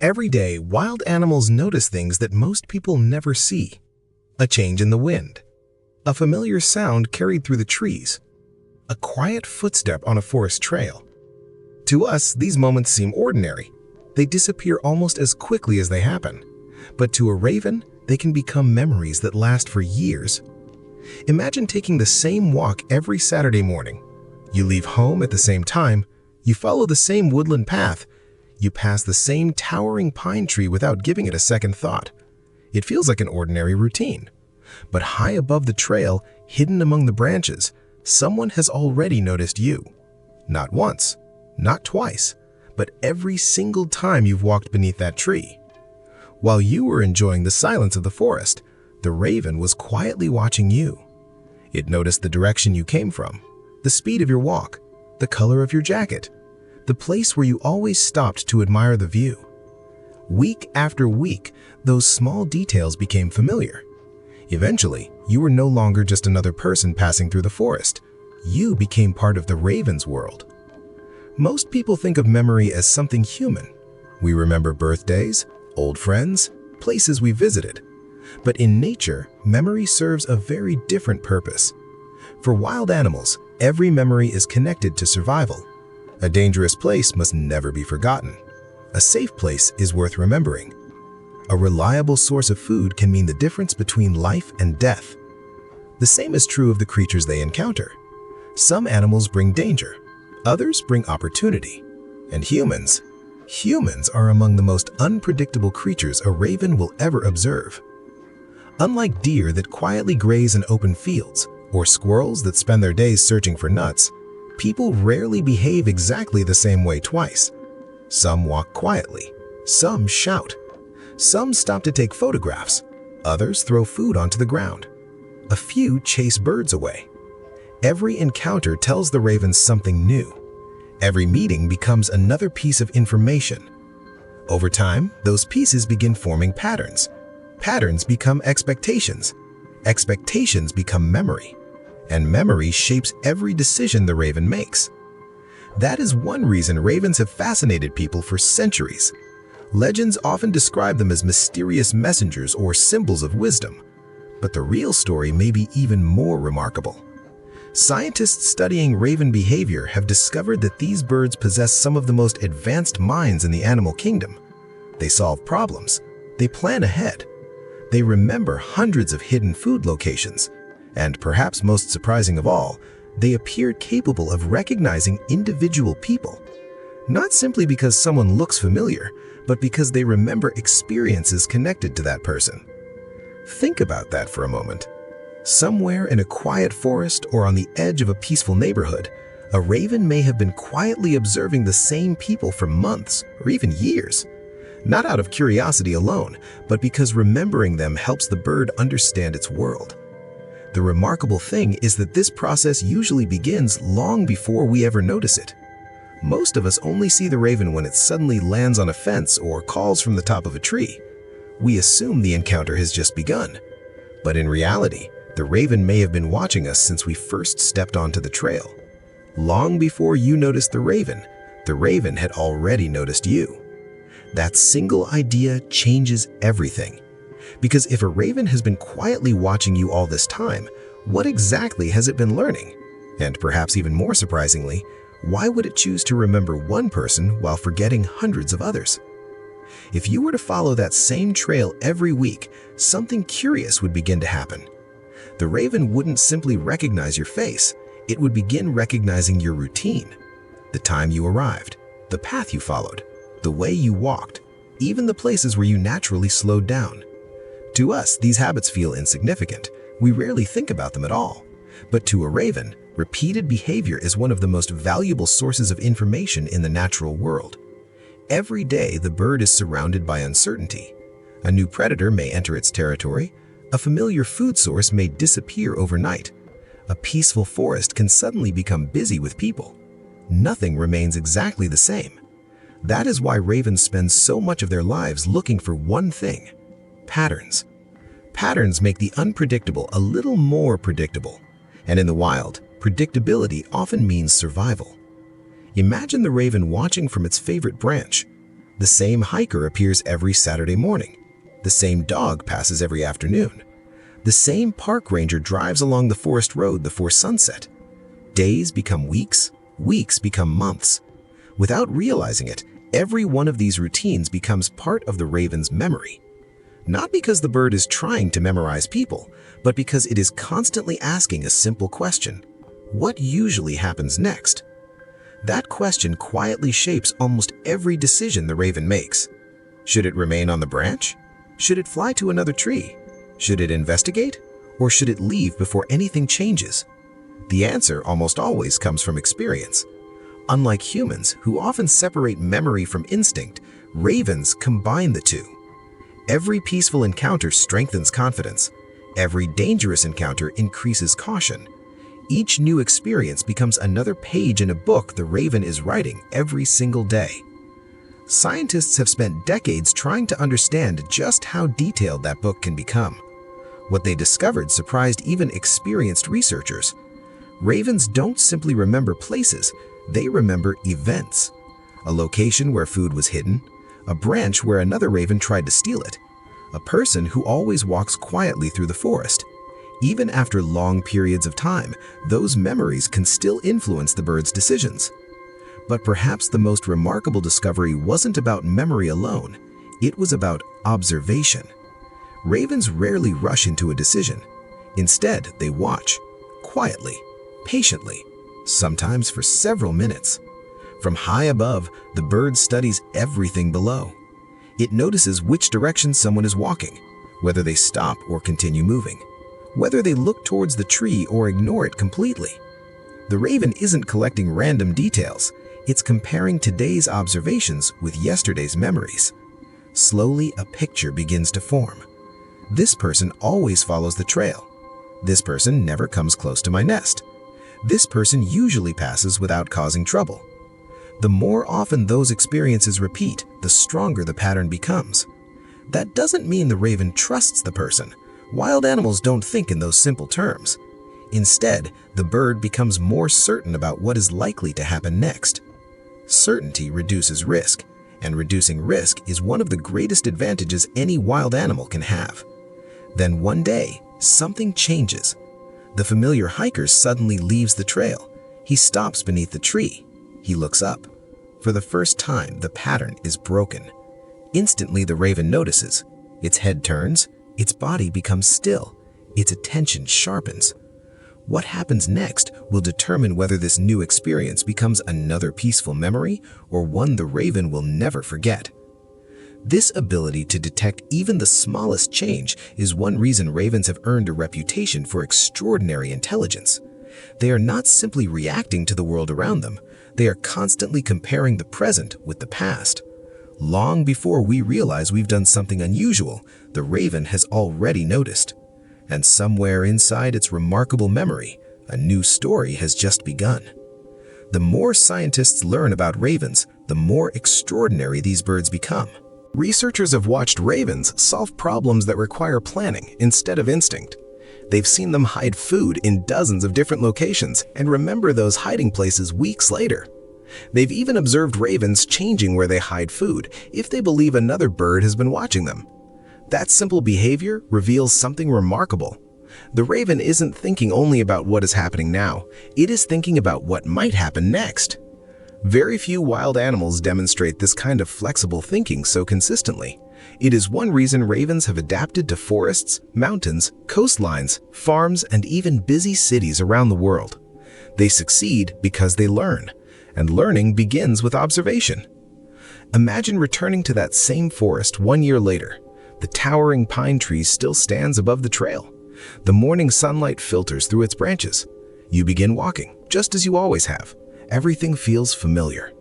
Every day, wild animals notice things that most people never see. A change in the wind, a familiar sound carried through the trees, a quiet footstep on a forest trail. To us, these moments seem ordinary. They disappear almost as quickly as they happen. But to a raven, they can become memories that last for years. Imagine taking the same walk every Saturday morning. You leave home at the same time, you follow the same woodland path, you pass the same towering pine tree without giving it a second thought. It feels like an ordinary routine. But high above the trail, hidden among the branches, someone has already noticed you. Not once, not twice, but every single time you've walked beneath that tree. While you were enjoying the silence of the forest, the raven was quietly watching you. It noticed the direction you came from, the speed of your walk, the color of your jacket, the place where you always stopped to admire the view. Week after week, those small details became familiar. Eventually, you were no longer just another person passing through the forest. You became part of the raven's world. Most people think of memory as something human. We remember birthdays, old friends, places we visited. But in nature, memory serves a very different purpose. For wild animals, every memory is connected to survival. A dangerous place must never be forgotten. A safe place is worth remembering. A reliable source of food can mean the difference between life and death. The same is true of the creatures they encounter. Some animals bring danger, others bring opportunity. And humans are among the most unpredictable creatures a raven will ever observe. Unlike deer that quietly graze in open fields, or squirrels that spend their days searching for nuts, people rarely behave exactly the same way twice. Some walk quietly, some shout. Some stop to take photographs, others throw food onto the ground. A few chase birds away. Every encounter tells the ravens something new. Every meeting becomes another piece of information. Over time, those pieces begin forming patterns. Patterns become expectations. Expectations become memory. And memory shapes every decision the raven makes. That is one reason ravens have fascinated people for centuries. Legends often describe them as mysterious messengers or symbols of wisdom. But the real story may be even more remarkable. Scientists studying raven behavior have discovered that these birds possess some of the most advanced minds in the animal kingdom. They solve problems. They plan ahead. They remember hundreds of hidden food locations. And perhaps most surprising of all, they appear capable of recognizing individual people. Not simply because someone looks familiar, but because they remember experiences connected to that person. Think about that for a moment. Somewhere in a quiet forest or on the edge of a peaceful neighborhood, a raven may have been quietly observing the same people for months or even years. Not out of curiosity alone, but because remembering them helps the bird understand its world. The remarkable thing is that this process usually begins long before we ever notice it. Most of us only see the raven when it suddenly lands on a fence or calls from the top of a tree. We assume the encounter has just begun. But in reality, the raven may have been watching us since we first stepped onto the trail. Long before you noticed the raven had already noticed you. That single idea changes everything. Because if a raven has been quietly watching you all this time, what exactly has it been learning? And perhaps even more surprisingly, why would it choose to remember one person while forgetting hundreds of others? If you were to follow that same trail every week, something curious would begin to happen. The raven wouldn't simply recognize your face, it would begin recognizing your routine. The time you arrived, the path you followed, the way you walked, even the places where you naturally slowed down. To us, these habits feel insignificant. We rarely think about them at all. But to a raven, repeated behavior is one of the most valuable sources of information in the natural world. Every day, the bird is surrounded by uncertainty. A new predator may enter its territory. A familiar food source may disappear overnight. A peaceful forest can suddenly become busy with people. Nothing remains exactly the same. That is why ravens spend so much of their lives looking for one thing: patterns. Patterns make the unpredictable a little more predictable. And in the wild, predictability often means survival. Imagine the raven watching from its favorite branch. The same hiker appears every Saturday morning. The same dog passes every afternoon. The same park ranger drives along the forest road before sunset. Days become weeks, weeks become months. Without realizing it, every one of these routines becomes part of the raven's memory. Not because the bird is trying to memorize people, but because it is constantly asking a simple question: what usually happens next? That question quietly shapes almost every decision the raven makes. Should it remain on the branch? Should it fly to another tree? Should it investigate? Or should it leave before anything changes? The answer almost always comes from experience. Unlike humans, who often separate memory from instinct, ravens combine the two. Every peaceful encounter strengthens confidence. Every dangerous encounter increases caution. Each new experience becomes another page in a book the raven is writing every single day. Scientists have spent decades trying to understand just how detailed that book can become. What they discovered surprised even experienced researchers. Ravens don't simply remember places, they remember events. A location where food was hidden, a branch where another raven tried to steal it, a person who always walks quietly through the forest. Even after long periods of time, those memories can still influence the bird's decisions. But perhaps the most remarkable discovery wasn't about memory alone, it was about observation. Ravens rarely rush into a decision. Instead, they watch, quietly, patiently, sometimes for several minutes. From high above, the bird studies everything below. It notices which direction someone is walking, whether they stop or continue moving, whether they look towards the tree or ignore it completely. The raven isn't collecting random details, it's comparing today's observations with yesterday's memories. Slowly, a picture begins to form. This person always follows the trail. This person never comes close to my nest. This person usually passes without causing trouble. The more often those experiences repeat, the stronger the pattern becomes. That doesn't mean the raven trusts the person. Wild animals don't think in those simple terms. Instead, the bird becomes more certain about what is likely to happen next. Certainty reduces risk, and reducing risk is one of the greatest advantages any wild animal can have. Then one day, something changes. The familiar hiker suddenly leaves the trail. He stops beneath the tree. He looks up. For the first time, the pattern is broken. Instantly, the raven notices. Its head turns, its body becomes still, its attention sharpens. What happens next will determine whether this new experience becomes another peaceful memory or one the raven will never forget. This ability to detect even the smallest change is one reason ravens have earned a reputation for extraordinary intelligence. They are not simply reacting to the world around them, they are constantly comparing the present with the past. Long before we realize we've done something unusual, the raven has already noticed. And somewhere inside its remarkable memory, a new story has just begun. The more scientists learn about ravens, the more extraordinary these birds become. Researchers have watched ravens solve problems that require planning instead of instinct. They've seen them hide food in dozens of different locations and remember those hiding places weeks later. They've even observed ravens changing where they hide food if they believe another bird has been watching them. That simple behavior reveals something remarkable. The raven isn't thinking only about what is happening now, it is thinking about what might happen next. Very few wild animals demonstrate this kind of flexible thinking so consistently. It is one reason ravens have adapted to forests, mountains, coastlines, farms, and even busy cities around the world. They succeed because they learn, and learning begins with observation. Imagine returning to that same forest 1 year later. The towering pine tree still stands above the trail. The morning sunlight filters through its branches. You begin walking, just as you always have. Everything feels familiar.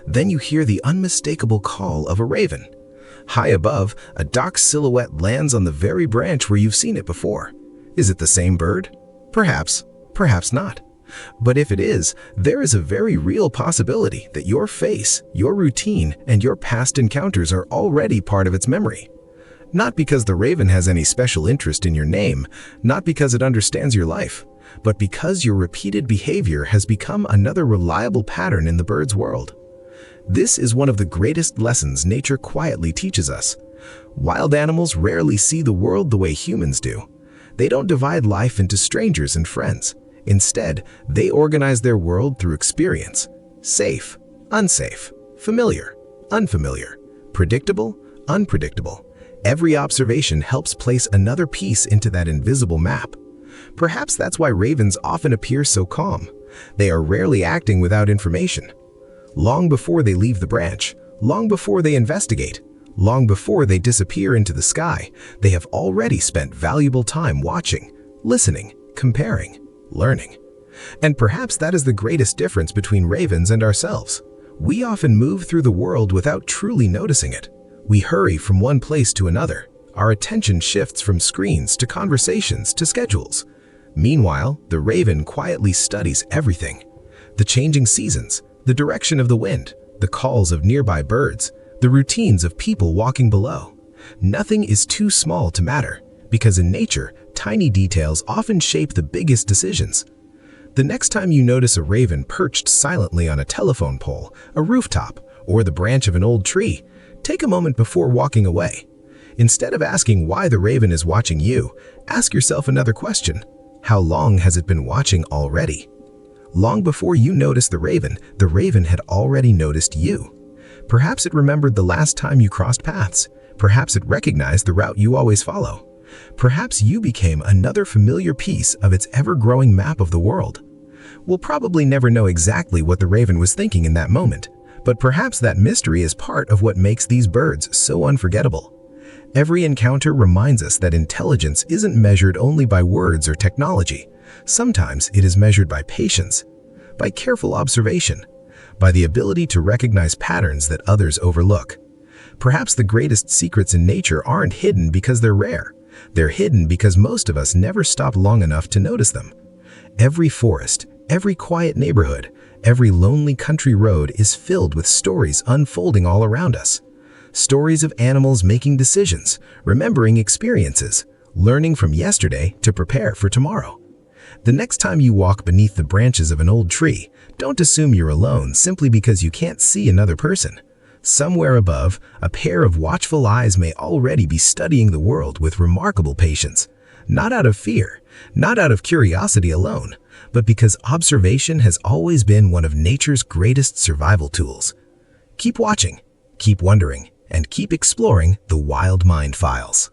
Then you hear the unmistakable call of a raven. High above, a dark silhouette lands on the very branch where you've seen it before. Is it the same bird? Perhaps, perhaps not. But if it is, there is a very real possibility that your face, your routine, and your past encounters are already part of its memory. Not because the raven has any special interest in your name, not because it understands your life, but because your repeated behavior has become another reliable pattern in the bird's world. This is one of the greatest lessons nature quietly teaches us. Wild animals rarely see the world the way humans do. They don't divide life into strangers and friends. Instead, they organize their world through experience. Safe, unsafe, familiar, unfamiliar, predictable, unpredictable. Every observation helps place another piece into that invisible map. Perhaps that's why ravens often appear so calm. They are rarely acting without information. Long before they leave the branch, long before they investigate, long before they disappear into the sky, they have already spent valuable time watching, listening, comparing, learning. And perhaps that is the greatest difference between ravens and ourselves. We often move through the world without truly noticing it. We hurry from one place to another. Our attention shifts from screens to conversations to schedules. Meanwhile, the raven quietly studies everything. The changing seasons, the direction of the wind, the calls of nearby birds, the routines of people walking below. Nothing is too small to matter, because in nature, tiny details often shape the biggest decisions. The next time you notice a raven perched silently on a telephone pole, a rooftop, or the branch of an old tree, take a moment before walking away. Instead of asking why the raven is watching you, ask yourself another question. How long has it been watching already? Long before you noticed the raven had already noticed you. Perhaps it remembered the last time you crossed paths. Perhaps it recognized the route you always follow. Perhaps you became another familiar piece of its ever-growing map of the world. We'll probably never know exactly what the raven was thinking in that moment, but perhaps that mystery is part of what makes these birds so unforgettable. Every encounter reminds us that intelligence isn't measured only by words or technology. Sometimes it is measured by patience, by careful observation, by the ability to recognize patterns that others overlook. Perhaps the greatest secrets in nature aren't hidden because they're rare. They're hidden because most of us never stop long enough to notice them. Every forest, every quiet neighborhood, every lonely country road is filled with stories unfolding all around us. Stories of animals making decisions, remembering experiences, learning from yesterday to prepare for tomorrow. The next time you walk beneath the branches of an old tree, don't assume you're alone simply because you can't see another person. Somewhere above, a pair of watchful eyes may already be studying the world with remarkable patience. Not out of fear, not out of curiosity alone, but because observation has always been one of nature's greatest survival tools. Keep watching, keep wondering, and keep exploring the Wild Mind Files.